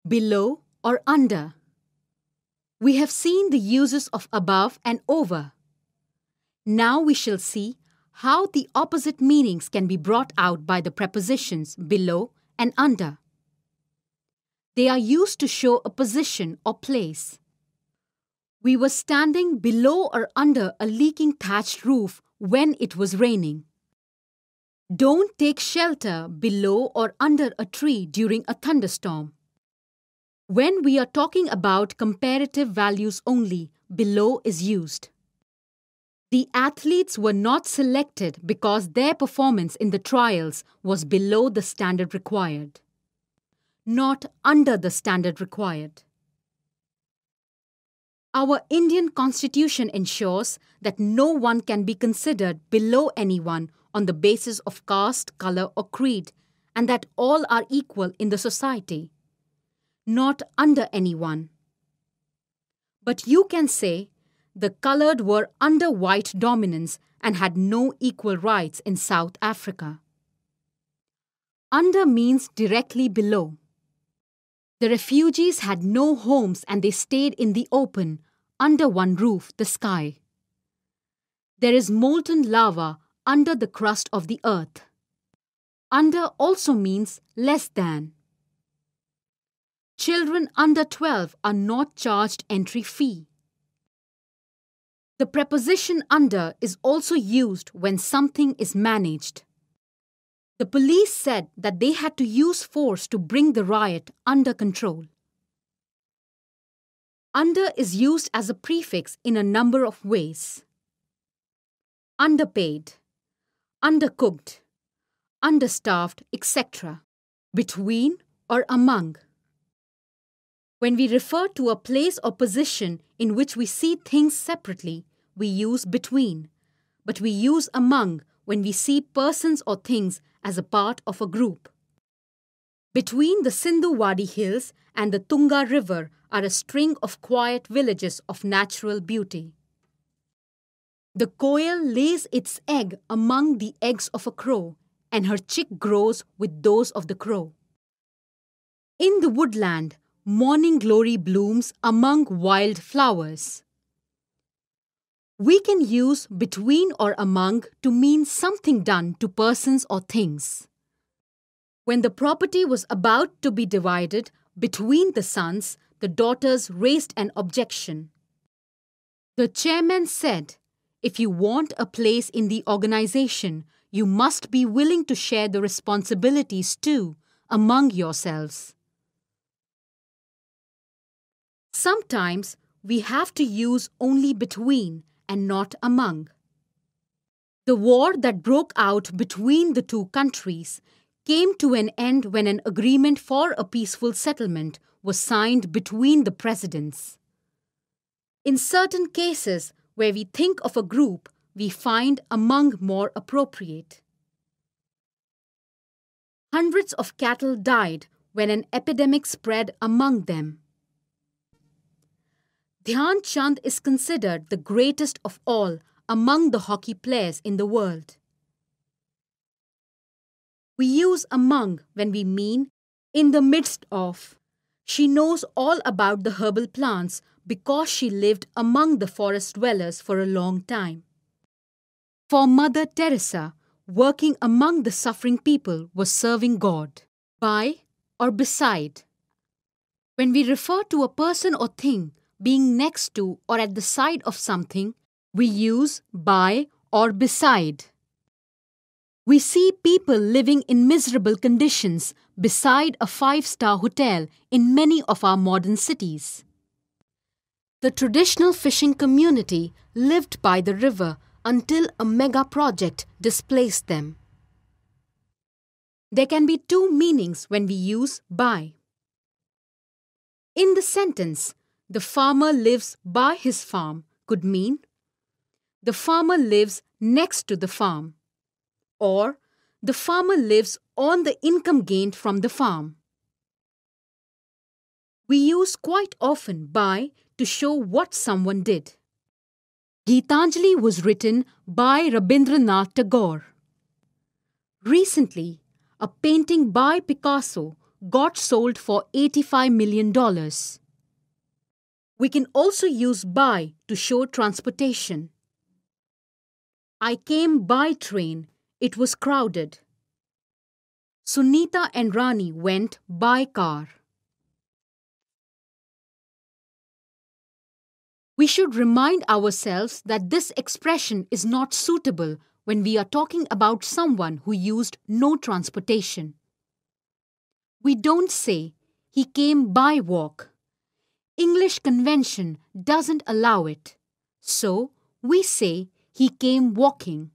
below or under. We have seen the uses of above and over. Now we shall see how the opposite meanings can be brought out by the prepositions below and under. They are used to show a position or place. We were standing below or under a leaking thatched roof when it was raining. Don't take shelter below or under a tree during a thunderstorm. When we are talking about comparative values only, below is used. The athletes were not selected because their performance in the trials was below the standard required, not under the standard required. Our Indian Constitution ensures that no one can be considered below anyone on the basis of caste, color, or creed, and that all are equal in the society, not under anyone. But you can say the colored were under white dominance and had no equal rights in South Africa. Under means directly below. The refugees had no homes and they stayed in the open, under one roof, the sky. There is molten lava under the crust of the earth. Under also means less than. Children under 12 are not charged entry fee. The preposition under is also used when something is managed. The police said that they had to use force to bring the riot under control. Under is used as a prefix in a number of ways. Underpaid, undercooked, understaffed, etc. Between or among. When we refer to a place or position in which we see things separately, we use between, but we use among when we see persons or things as a part of a group. Between the Sindhu Wadi Hills and the Tunga River are a string of quiet villages of natural beauty. The koel lays its egg among the eggs of a crow, and her chick grows with those of the crow. In the woodland, morning glory blooms among wild flowers. We can use between or among to mean something done to persons or things. When the property was about to be divided between the sons, the daughters raised an objection. The chairman said, "If you want a place in the organization, you must be willing to share the responsibilities too among yourselves." Sometimes we have to use only between and not among. The war that broke out between the two countries came to an end when an agreement for a peaceful settlement was signed between the presidents. In certain cases where we think of a group, we find among more appropriate. Hundreds of cattle died when an epidemic spread among them. Dhyan Chand is considered the greatest of all among the hockey players in the world. We use among when we mean in the midst of. She knows all about the herbal plants because she lived among the forest dwellers for a long time. For Mother Teresa, working among the suffering people was serving God. By or beside. When we refer to a person or thing being next to or at the side of something, we use by or beside. We see people living in miserable conditions beside a 5-star hotel in many of our modern cities. The traditional fishing community lived by the river until a mega project displaced them. There can be two meanings when we use by. In the sentence, "The farmer lives by his farm" could mean the farmer lives next to the farm, or the farmer lives on the income gained from the farm. We use quite often by to show what someone did. Geetanjali was written by Rabindranath Tagore. Recently, a painting by Picasso got sold for $85 million. We can also use by to show transportation. I came by train. It was crowded. Sunita and Rani went by car. We should remind ourselves that this expression is not suitable when we are talking about someone who used no transportation. We don't say, he came by walk. English convention doesn't allow it. So, we say, he came walking.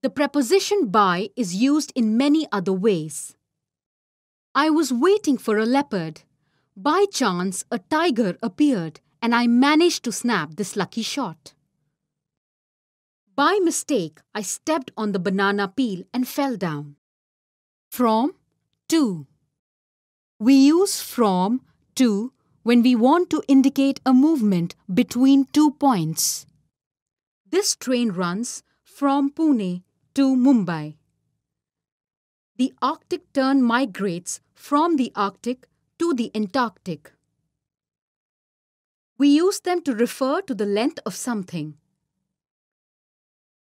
The preposition by is used in many other ways. I was waiting for a leopard. By chance, a tiger appeared and I managed to snap this lucky shot. By mistake, I stepped on the banana peel and fell down. From, to. We use from, to when we want to indicate a movement between 2 points. This train runs from Pune to Mumbai. The Arctic tern migrates from the Arctic to the Antarctic. We use them to refer to the length of something.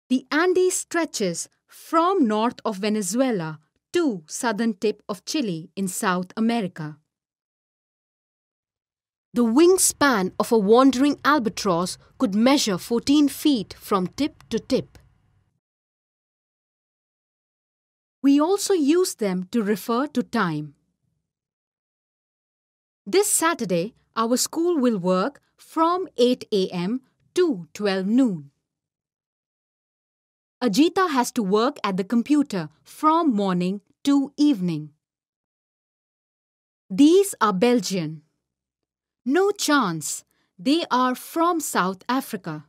The Andes stretches from north of Venezuela to southern tip of Chile in South America. The wingspan of a wandering albatross could measure 14 feet from tip to tip. We also use them to refer to time. This Saturday, our school will work from 8 a.m. to 12 noon. Ajita has to work at the computer from morning to evening. These are Belgian. No chance, they are from South Africa.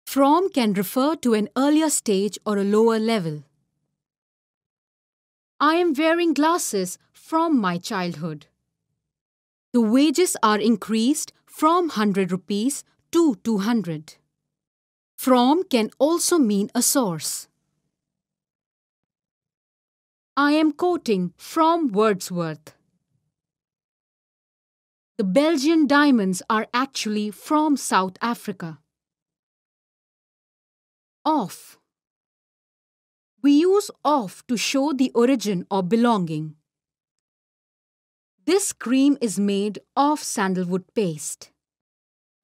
From can refer to an earlier stage or a lower level. I am wearing glasses from my childhood. The wages are increased from 100 rupees to 200. From can also mean a source. I am quoting from Wordsworth. The Belgian diamonds are actually from South Africa. Of. We use of to show the origin or belonging. This cream is made of sandalwood paste.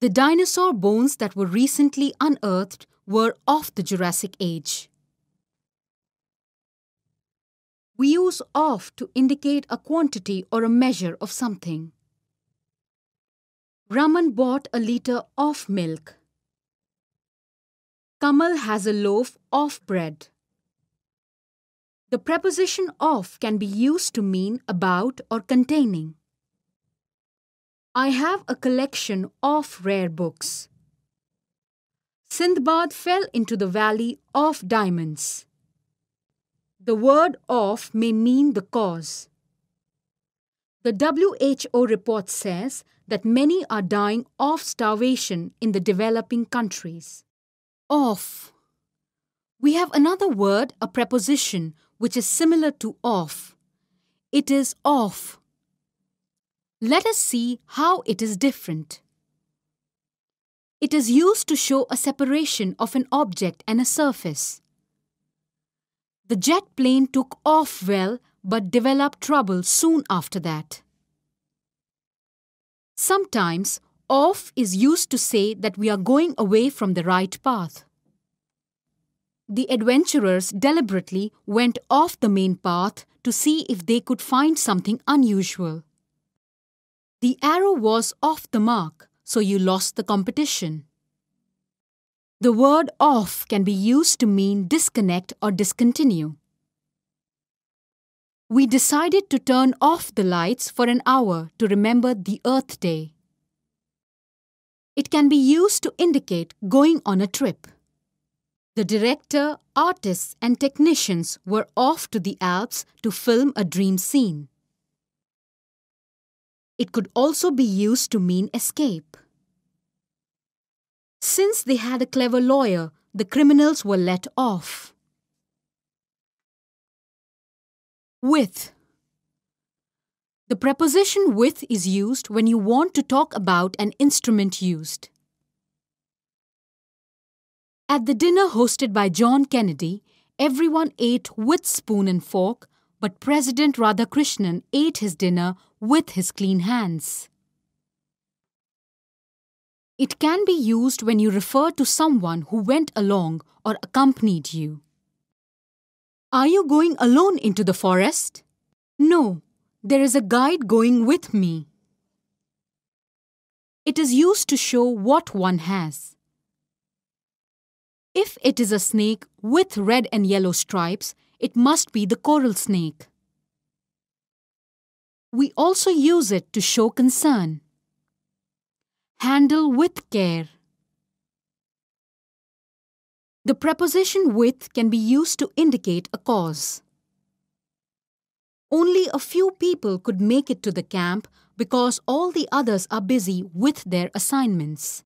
The dinosaur bones that were recently unearthed were of the Jurassic Age. We use of to indicate a quantity or a measure of something. Raman bought a liter of milk. Kamal has a loaf of bread. The preposition of can be used to mean about or containing. I have a collection of rare books. Sindbad fell into the valley of diamonds. The word of may mean the cause. The WHO report says that many are dying of starvation in the developing countries. Of. We have another word, a preposition, which is similar to of. It is of. Let us see how it is different. It is used to show a separation of an object and a surface. The jet plane took off well but developed trouble soon after that. Sometimes, off is used to say that we are going away from the right path. The adventurers deliberately went off the main path to see if they could find something unusual. The arrow was off the mark, so you lost the competition. The word off can be used to mean disconnect or discontinue. We decided to turn off the lights for an hour to remember the Earth Day. It can be used to indicate going on a trip. The director, artists and technicians were off to the Alps to film a dream scene. It could also be used to mean escape. Since they had a clever lawyer, the criminals were let off. With. The preposition with is used when you want to talk about an instrument used. At the dinner hosted by John Kennedy, everyone ate with spoon and fork, but President Radhakrishnan ate his dinner with his clean hands. It can be used when you refer to someone who went along or accompanied you. Are you going alone into the forest? No, there is a guide going with me. It is used to show what one has. If it is a snake with red and yellow stripes, it must be the coral snake. We also use it to show concern. Handle with care. The preposition with can be used to indicate a cause. Only a few people could make it to the camp because all the others are busy with their assignments.